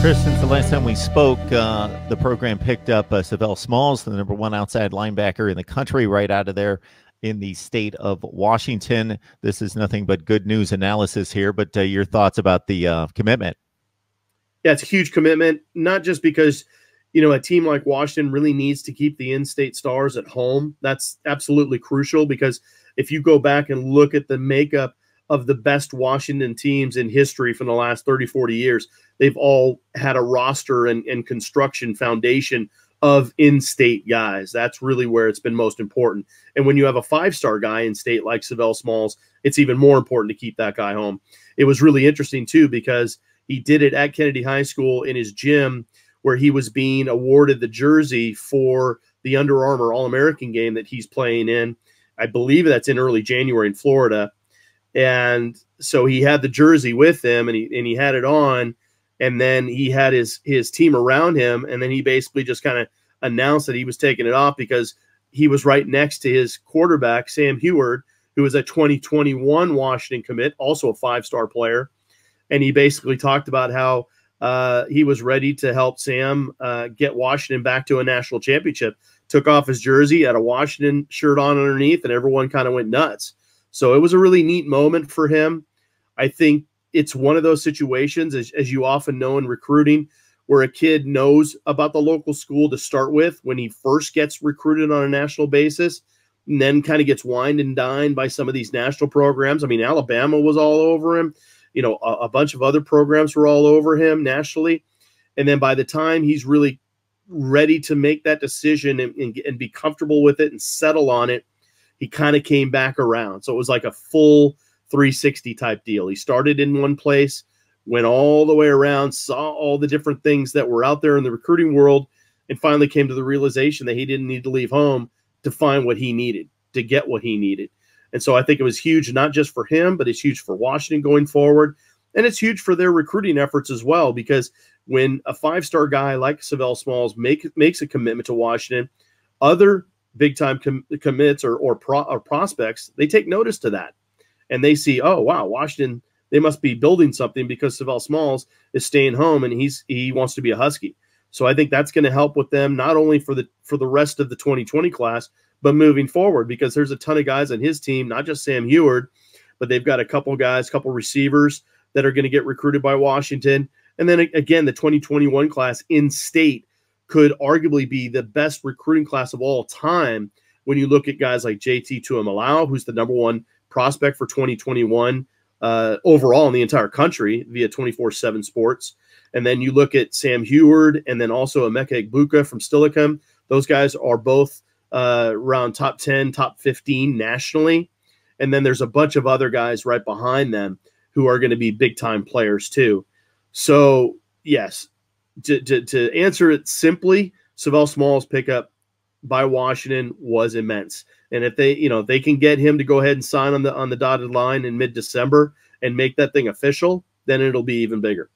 Chris, since the last time we spoke, the program picked up Savell Smalls, the #1 outside linebacker in the country, right out of there in the state of Washington. This is nothing but good news analysis here, but your thoughts about the commitment? Yeah, it's a huge commitment, not just because, you know, a team like Washington really needs to keep the in-state stars at home. That's absolutely crucial because if you go back and look at the makeup of the best Washington teams in history from the last 30, 40 years, they've all had a roster and construction foundation of in-state guys. That's really where it's been most important. And when you have a five-star guy in state like Savell Smalls, it's even more important to keep that guy home. It was really interesting, too, because he did it at Kennedy High School in his gym where he was being awarded the jersey for the Under Armour All-American game that he's playing in. I believe that's in early January in Florida. And so he had the jersey with him and he had it on, and then he had his team around him. And then he basically just kind of announced that he was taking it off because he was right next to his quarterback, Sam Heward, who was a 2021 Washington commit, also a five-star player. And he basically talked about how he was ready to help Sam get Washington back to a national championship. Took off his jersey, had a Washington shirt on underneath, and everyone kind of went nuts. So it was a really neat moment for him. I think it's one of those situations, as you often know in recruiting, where a kid knows about the local school to start with when he first gets recruited on a national basis, and then kind of gets wined and dined by some of these national programs. I mean, Alabama was all over him. You know, a bunch of other programs were all over him nationally. And then by the time he's really ready to make that decision and be comfortable with it and settle on it, he kind of came back around. So it was like a full 360 type deal. He started in one place, went all the way around, saw all the different things that were out there in the recruiting world, and finally came to the realization that he didn't need to leave home to find what he needed, to get what he needed. And so I think it was huge, not just for him, but it's huge for Washington going forward. And it's huge for their recruiting efforts as well, because when a five-star guy like Savell Smalls makes a commitment to Washington, other big-time commits or prospects, they take notice to that. And they see, oh, wow, Washington, they must be building something because Savell Smalls is staying home and he wants to be a Husky. So I think that's going to help with them, not only for the rest of the 2020 class, but moving forward, because there's a ton of guys on his team, not just Sam Heward, but they've got a couple guys, couple receivers that are going to get recruited by Washington. And then again, the 2021 class in state could arguably be the best recruiting class of all time when you look at guys like JT Tuimalau, who's the #1 prospect for 2021 overall in the entire country via 24/7 Sports. And then you look at Sam Heward and then also Emeka Egbuka from Steilacoom. Those guys are both around top 10, top 15 nationally. And then there's a bunch of other guys right behind them who are going to be big-time players too. So, yes, to answer it simply, Savell Smalls' pickup by Washington was immense. And if they can get him to go ahead and sign on the dotted line in mid-December and make that thing official, then it'll be even bigger.